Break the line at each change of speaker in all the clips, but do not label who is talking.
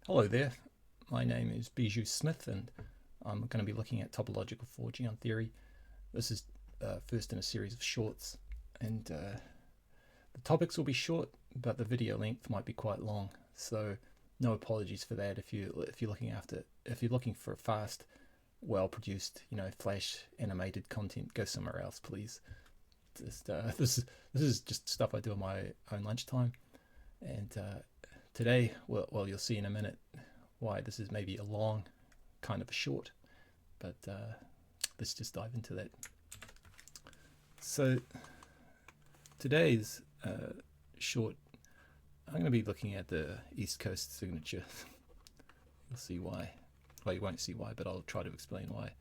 Hello there, my name is Bijou Smith and I'm going to be looking at topological 4G theory. This is first in a series of shorts, and the topics will be short but the video length might be quite long, so no apologies for that. If you're looking for fast, well produced, flash animated content, go somewhere else please. This is just stuff I do on my own lunchtime, and today, well, you'll see in a minute why this is maybe a long, kind of a short, but let's just dive into that. So today's short, I'm going to be looking at the East Coast signature. You'll see why. Well, you won't see why, but I'll try to explain why.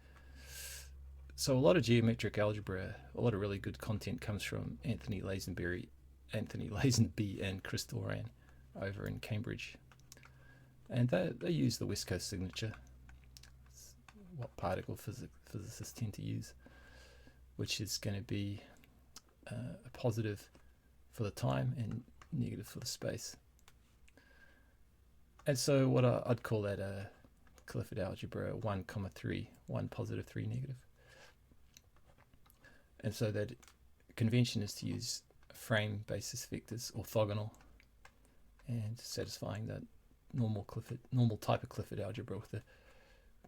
So a lot of geometric algebra, a lot of really good content comes from Anthony Lazenby and Chris Doran over in Cambridge, and they use the West Coast signature. It's what particle physicists tend to use, which is going to be a positive for the time and negative for the space. And so what I'd call that a Clifford algebra 1, 3, 1 positive, 3 negative. And so that convention is to use frame basis vectors orthogonal and satisfying that normal type of Clifford algebra with the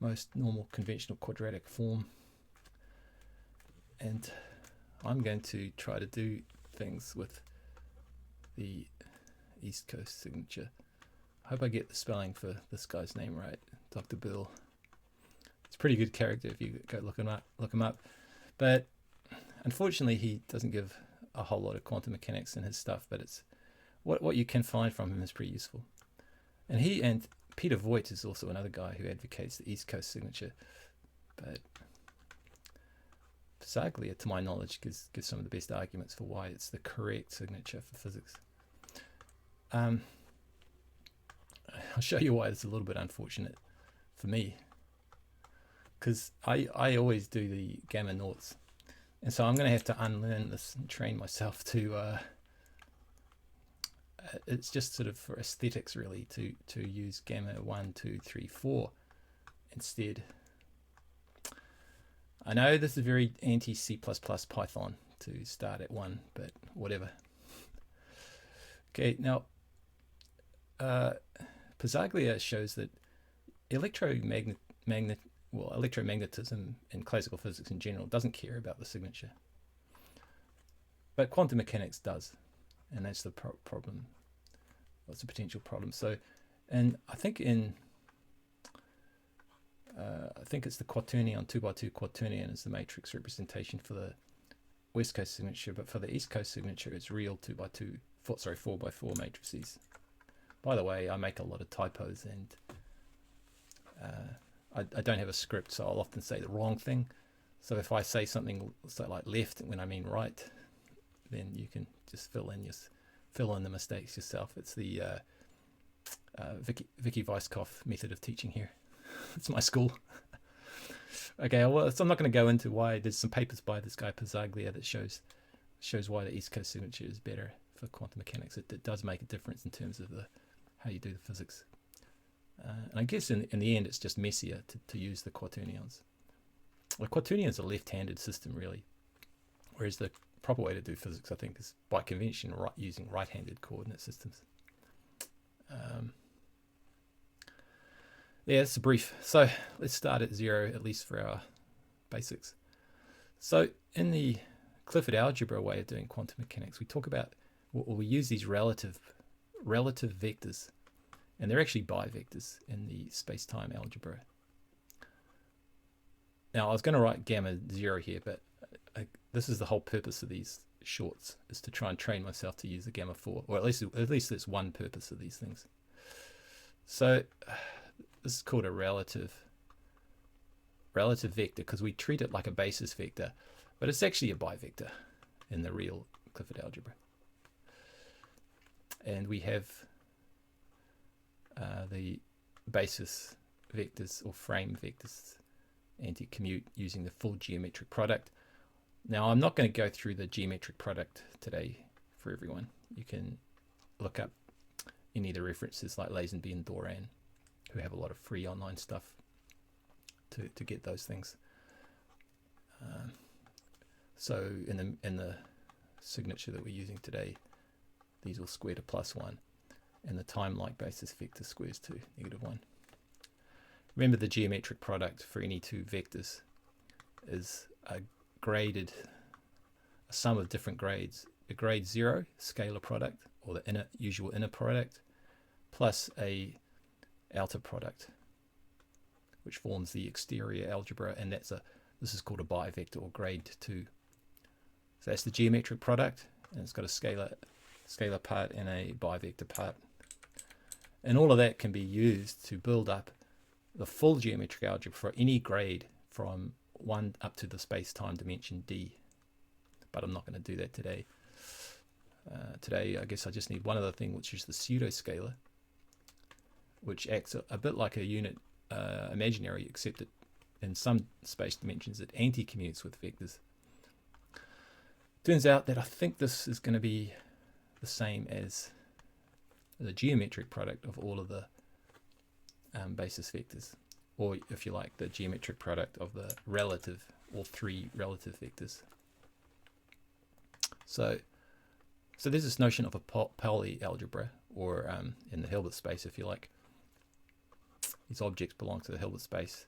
most normal conventional quadratic form. And I'm going to try to do things with the East Coast signature. I hope I get the spelling for this guy's name right, Dr. Bill. It's a pretty good character if you go look him up. But unfortunately, he doesn't give a whole lot of quantum mechanics in his stuff, but it's what you can find from him is pretty useful. And he and Peter Voigt is also another guy who advocates the East Coast signature, but Pisaglia, to my knowledge, gives some of the best arguments for why it's the correct signature for physics. I'll show you why it's a little bit unfortunate for me, because I always do the gamma naughts, and so I'm going to have to unlearn this and train myself to it's just sort of for aesthetics really to use gamma 1, 2, 3, 4 instead. I know this is very anti C++ Python to start at 1, but whatever. Okay, now Pisaglia shows that electromagnetism in classical physics in general doesn't care about the signature, but quantum mechanics does, and that's the problem. That's a potential problem. So, and I think it's the quaternion, 2x2 quaternion is the matrix representation for the West Coast signature, but for the East Coast signature, it's real 4x4 matrices. By the way, I make a lot of typos, and I don't have a script, so I'll often say the wrong thing. So if I say something like left when I mean right, then you can just fill in the mistakes yourself. It's the Vicky Weisskopf method of teaching here. It's my school. Okay, well, so I'm not going to go into why. There's some papers by this guy Pisaglia that shows why the East Coast signature is better for quantum mechanics. It does make a difference in terms of how you do the physics. And I guess in the end, it's just messier to use the quaternions. The quaternions are a left-handed system, really, whereas the proper way to do physics, I think, is by convention using right-handed coordinate systems. Yeah, it's a brief. So let's start at 0, at least for our basics. So in the Clifford algebra way of doing quantum mechanics, we talk about, we use these relative vectors, and they're actually bivectors in the space-time algebra. Now, I was going to write gamma 0 here, but this is the whole purpose of these shorts, is to try and train myself to use the gamma 4, or at least that's one purpose of these things. So this is called a relative vector because we treat it like a basis vector, but it's actually a bivector in the real Clifford algebra. And we have the basis vectors or frame vectors anti-commute using the full geometric product. Now, I'm not going to go through the geometric product today for everyone. You can look up any of the references like Lazenby and Doran who have a lot of free online stuff to get those things. So in the signature that we're using today, these will square to +1, and the time-like basis vector squares to -1. Remember, the geometric product for any two vectors is a sum of different grades. A grade 0 scalar product, or the usual inner product, plus a outer product, which forms the exterior algebra, and this is called a bivector, or grade 2. So that's the geometric product, and it's got a scalar part and a bivector part. And all of that can be used to build up the full geometric algebra for any grade from 1 up to the space-time dimension d. But I'm not going to do that today. Today, I guess I just need one other thing, which is the pseudoscalar, which acts a bit like a unit imaginary, except that in some space dimensions it anti-commutes with vectors. Turns out that I think this is going to be the same as the geometric product of all of the basis vectors, or if you like, the geometric product of the relative, all 3 relative vectors. So there's this notion of a Pauli algebra, or in the Hilbert space, if you like. These objects belong to the Hilbert space.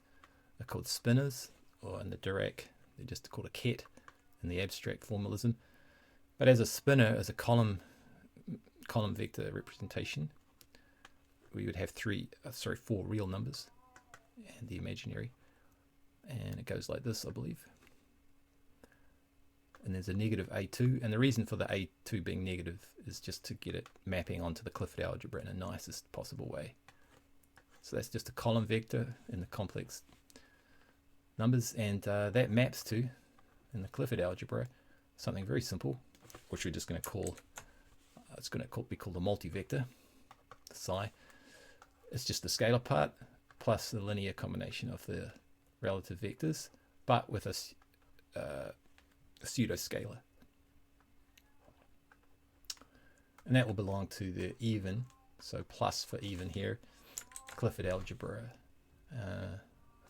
They're called spinors, or in the Dirac, they're just called a ket in the abstract formalism. But as a spinor, as a column vector representation, we would have 4 real numbers and the imaginary, and it goes like this, I believe. And there's a negative A2, and the reason for the A2 being negative is just to get it mapping onto the Clifford algebra in the nicest possible way. So that's just a column vector in the complex numbers, and that maps to, in the Clifford algebra, something very simple, which we're just going to call, it's going to be called a multivector, psi. It's just the scalar part plus the linear combination of the relative vectors, but with a pseudoscalar. And that will belong to the even, so plus for even here, Clifford algebra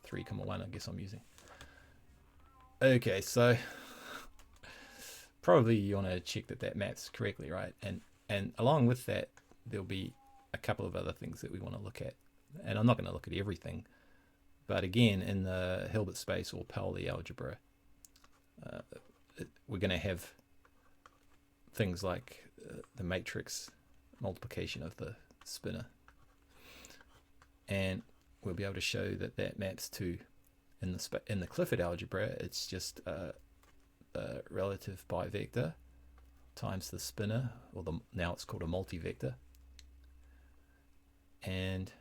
3,1, I guess I'm using. Okay, so probably you want to check that maps correctly, right? And along with that, there'll be a couple of other things that we want to look at. And I'm not going to look at everything, but again, in the Hilbert space or Pauli algebra, we're going to have things like the matrix multiplication of the spinor, and we'll be able to show that maps to, in the Clifford algebra, it's just the relative bivector times the spinor, or now it's called a multivector, and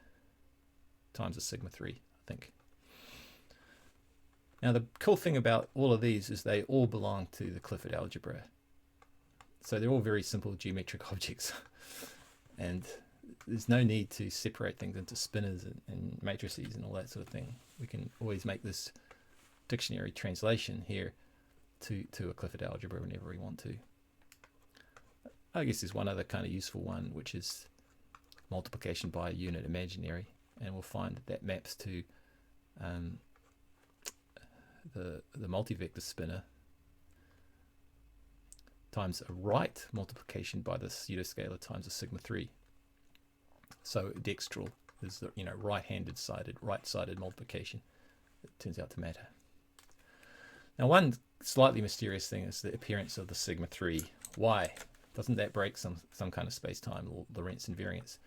times a sigma 3, I think. Now the cool thing about all of these is they all belong to the Clifford algebra. So they're all very simple geometric objects. And there's no need to separate things into spinors and matrices and all that sort of thing. We can always make this dictionary translation here to a Clifford algebra whenever we want to. I guess there's one other kind of useful one, which is multiplication by a unit imaginary. And we'll find that maps to the multivector spinor times a right multiplication by the pseudoscalar times a sigma 3. So dextral is the right-sided multiplication. It turns out to matter. Now, one slightly mysterious thing is the appearance of the sigma 3. Why? Doesn't that break some kind of space-time or Lorentz invariance?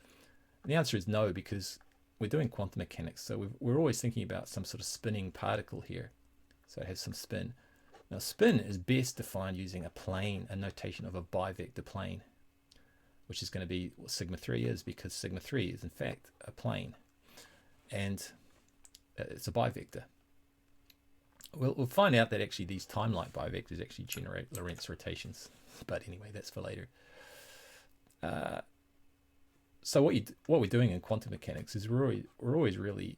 And the answer is no, because we're doing quantum mechanics, so we're always thinking about some sort of spinning particle here. So it has some spin. Now, spin is best defined using a notation of a bivector plane, which is going to be what sigma 3 is, because sigma 3 is in fact a plane, and it's a bivector. We'll find out that actually these time-like bivectors actually generate Lorentz rotations, but anyway, that's for later. So what we're doing in quantum mechanics is we're always really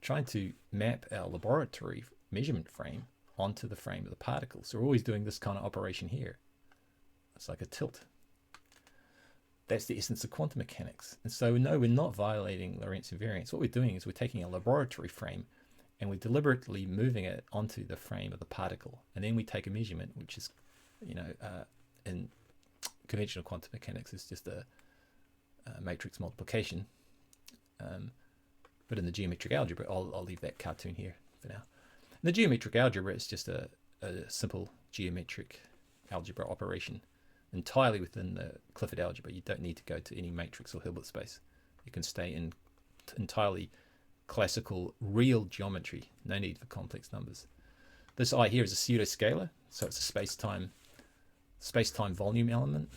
trying to map our laboratory measurement frame onto the frame of the particle. So we're always doing this kind of operation here. It's like a tilt. That's the essence of quantum mechanics. And so no, we're not violating Lorentz invariance. What we're doing is we're taking a laboratory frame and we're deliberately moving it onto the frame of the particle. And then we take a measurement, which is, in conventional quantum mechanics, is just a matrix multiplication. But in the geometric algebra, I'll leave that cartoon here for now. In the geometric algebra, it's just a simple geometric algebra operation entirely within the Clifford algebra. You don't need to go to any matrix or Hilbert space. You can stay in entirely classical real geometry. No need for complex numbers. This I here is a pseudoscalar, so it's a space-time volume element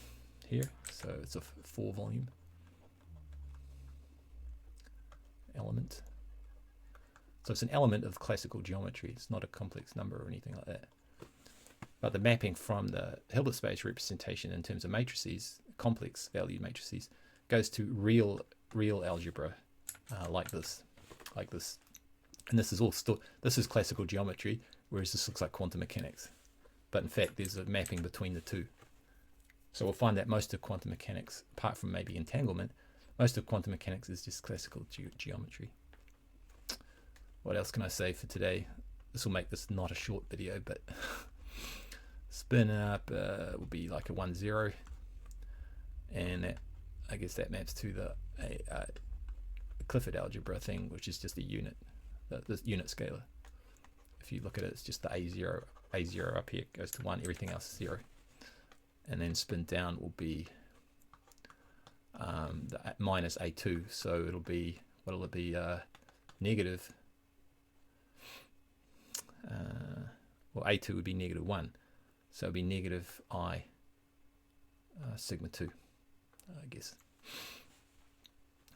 here. So it's a 4 volume element. So it's an element of classical geometry. It's not a complex number or anything like that. But the mapping from the Hilbert space representation in terms of matrices, complex valued matrices, goes to real algebra like this. And this is this is classical geometry, whereas this looks like quantum mechanics. But in fact, there's a mapping between the two. So we'll find that most of quantum mechanics, apart from maybe entanglement, most of quantum mechanics is just classical geometry. What else can I say for today? This will make this not a short video, but spin up will be like a 1-0, and that, I guess that maps to the Clifford algebra thing, which is just a unit, the unit scalar. If you look at it, it's just the A0 up here goes to 1, everything else is 0. And then spin down will be the minus A2, so it'll be, what will it be, negative, well, A2 would be negative 1, so it'll be negative I sigma 2, I guess.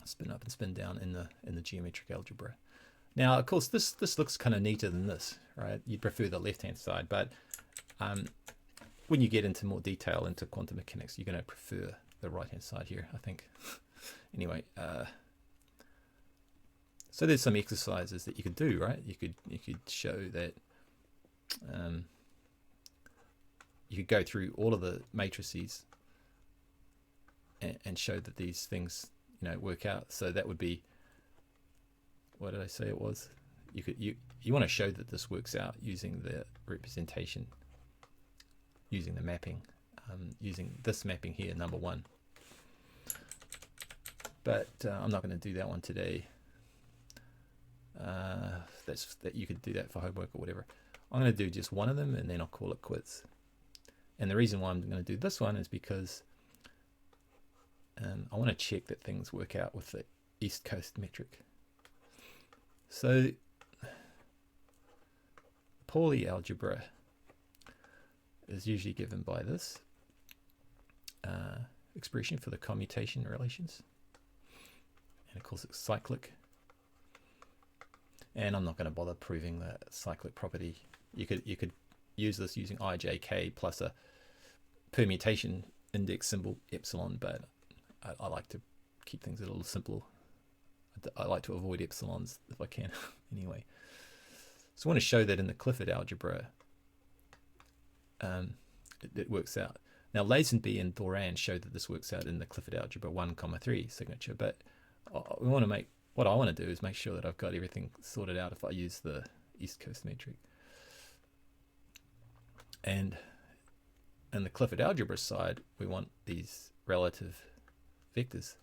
Spin up and spin down in the geometric algebra. Now, of course, this looks kind of neater than this, right? You'd prefer the left-hand side, but when you get into more detail into quantum mechanics, you're going to prefer the right-hand side here, I think. Anyway, so there's some exercises that you could do, right? You could show that you could go through all of the matrices and show that these things, work out. So that would be, what did I say it was? You want to show that this works out using the representation, using the mapping, using this mapping here, number 1. But I'm not going to do that one today. That you could do that for homework or whatever. I'm going to do just one of them, and then I'll call it quits. And the reason why I'm going to do this one is because I want to check that things work out with the East Coast metric. So Pauli algebra is usually given by this expression for the commutation relations, and it calls it cyclic. And I'm not going to bother proving the cyclic property. You could use this using ijk plus a permutation index symbol epsilon, but I like to keep things a little simpler. I like to avoid epsilons if I can. Anyway, so I want to show that in the Clifford algebra it works out. Now Lazenby and Doran showed that this works out in the Clifford algebra 1,3 signature, but we want to make, what I want to do is make sure that I've got everything sorted out if I use the East Coast metric. And in the Clifford algebra side, we want these relative vectors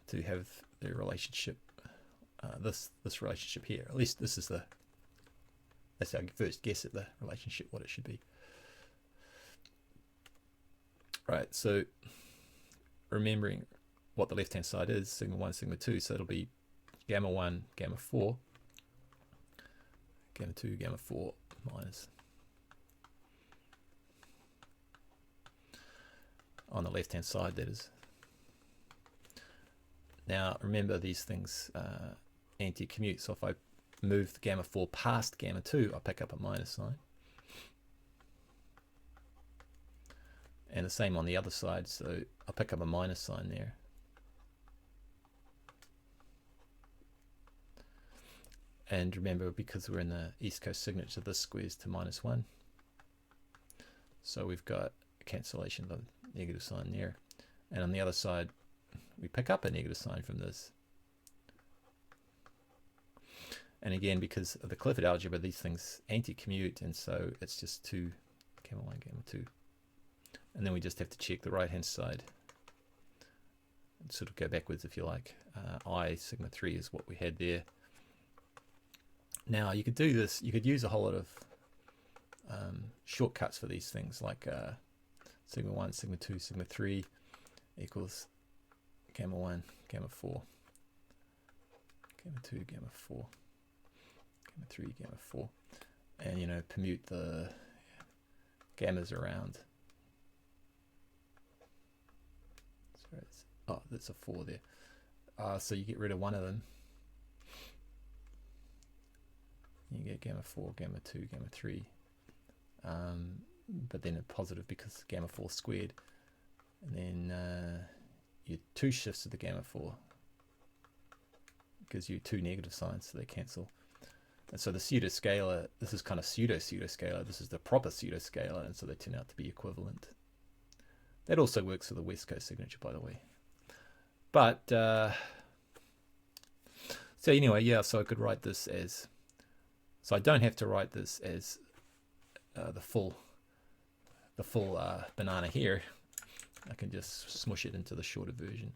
to have their relationship, this relationship here. At least this is that's our first guess at the relationship, what it should be. Right, so remembering what the left-hand side is, sigma 1, sigma 2, so it'll be gamma 1, gamma 4, gamma 2, gamma 4 minus. On the left-hand side, that is. Now, remember these things anti-commute, so if I move the gamma 4 past gamma 2, I pick up a minus sign. And the same on the other side, so I'll pick up a minus sign there. And remember, because we're in the East Coast signature, this squares to -1. So we've got a cancellation of negative sign there. And on the other side, we pick up a negative sign from this. And again, because of the Clifford algebra, these things anti-commute, and so it's just 2, gamma 1, gamma 2. And then we just have to check the right-hand side. And sort of go backwards if you like. I sigma 3 is what we had there. Now, you could do this, you could use a whole lot of shortcuts for these things, like sigma 1, sigma 2, sigma 3 equals gamma 1, gamma 4, gamma 2, gamma 4, gamma 3, gamma 4, and, you know, permute the gammas around. So it's, oh, that's a 4 there. So you get rid of one of them. You get gamma 4, gamma 2, gamma 3. But then a positive because gamma 4 squared. And then your 2 shifts of the gamma 4 gives you 2 negative signs, so they cancel. And so the pseudoscalar, this is kind of pseudo-pseudoscalar, this is the proper pseudoscalar, and so they turn out to be equivalent. That also works for the West Coast signature, by the way. But, so anyway, yeah, so I could write this as, so I don't have to write this as the full banana here. I can just smush it into the shorter version.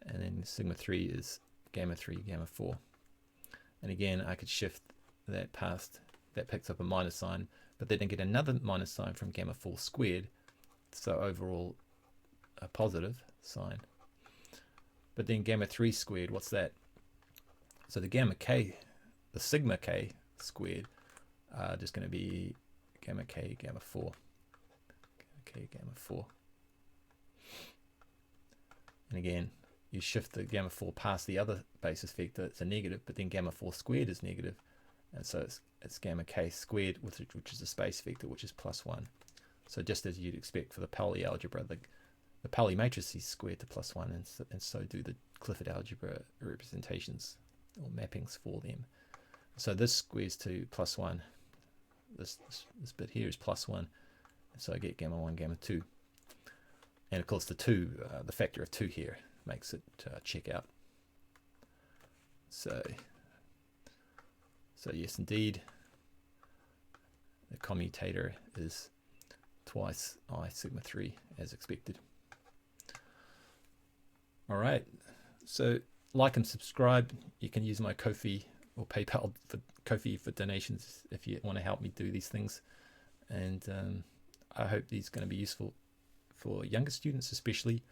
And then sigma 3 is gamma 3, gamma 4. And again, I could shift that past, that picks up a minus sign, but then I get another minus sign from gamma 4 squared. So overall, a positive sign. But then gamma 3 squared, what's that? So the gamma k, the sigma k squared, just going to be gamma k, gamma 4. Gamma k, gamma 4. And again, you shift the gamma 4 past the other basis vector, it's a negative, but then gamma 4 squared is negative, and so it's gamma k squared, which is a space vector, which is +1. So just as you'd expect for the Pauli algebra, the Pauli matrix is squared to +1, and so do the Clifford algebra representations or mappings for them. So this squares to +1. This bit here is +1, and so I get gamma 1, gamma 2. And of course the 2, the factor of 2 here makes it check out. So yes, indeed, the commutator is twice I sigma 3 as expected. All right, so like and subscribe. You can use my Ko-fi or PayPal for Ko-fi for donations if you want to help me do these things. And I hope these are going to be useful for younger students, especially.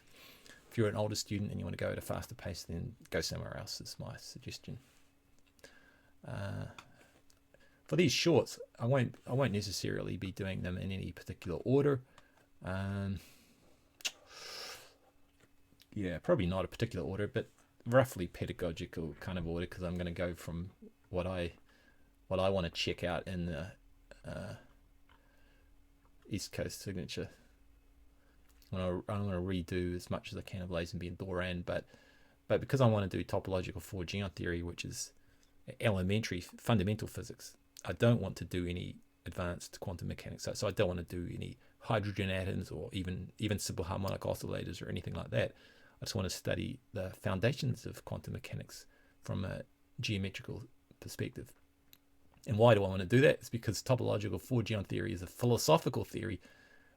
If you're an older student and you want to go at a faster pace, then go somewhere else is my suggestion. For these shorts, I won't necessarily be doing them in any particular order. Yeah, probably not a particular order, but roughly pedagogical kind of order, because I'm going to go from what I want to check out in the East Coast signature. I'm going to redo as much as I can of Lazenby and Doran, but because I want to do topological 4G theory, which is elementary fundamental physics, I don't want to do any advanced quantum mechanics. So I don't want to do any hydrogen atoms or even simple harmonic oscillators or anything like that. I just want to study the foundations of quantum mechanics from a geometrical perspective. And why do I want to do that? It's because topological 4G theory is a philosophical theory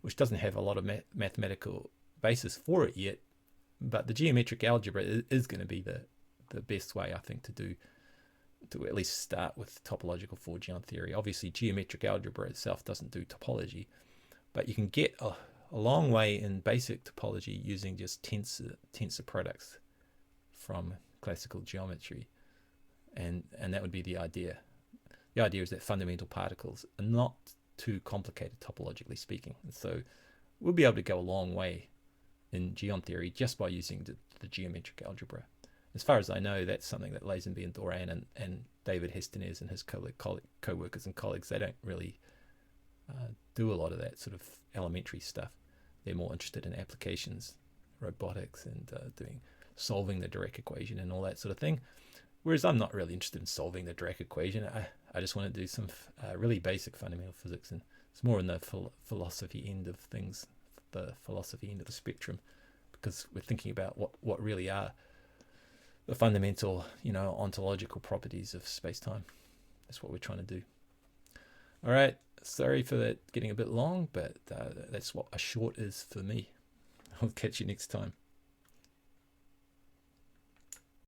which doesn't have a lot of mathematical basis for it yet, but the geometric algebra is going to be the best way, I think, to at least start with topological 4G theory. Obviously, geometric algebra itself doesn't do topology, but you can get a long way in basic topology using just tensor products from classical geometry, and that would be the idea. The idea is that fundamental particles are not too complicated topologically speaking, and so we'll be able to go a long way in geom theory just by using the geometric algebra. As far as I know, that's something that Lazenby and Doran and David Hestenes and his co-workers and colleagues, they don't really do a lot of that sort of elementary stuff. They're more interested in applications, robotics, and solving the Dirac equation and all that sort of thing. Whereas I'm not really interested in solving the Dirac equation. I just want to do some really basic fundamental physics, and It's more in the philosophy end of things, the philosophy end of the spectrum, because we're thinking about what really are the fundamental, ontological properties of space-time. That's what we're trying to do. All right, sorry for that getting a bit long, but that's what a short is for me. I'll catch you next time.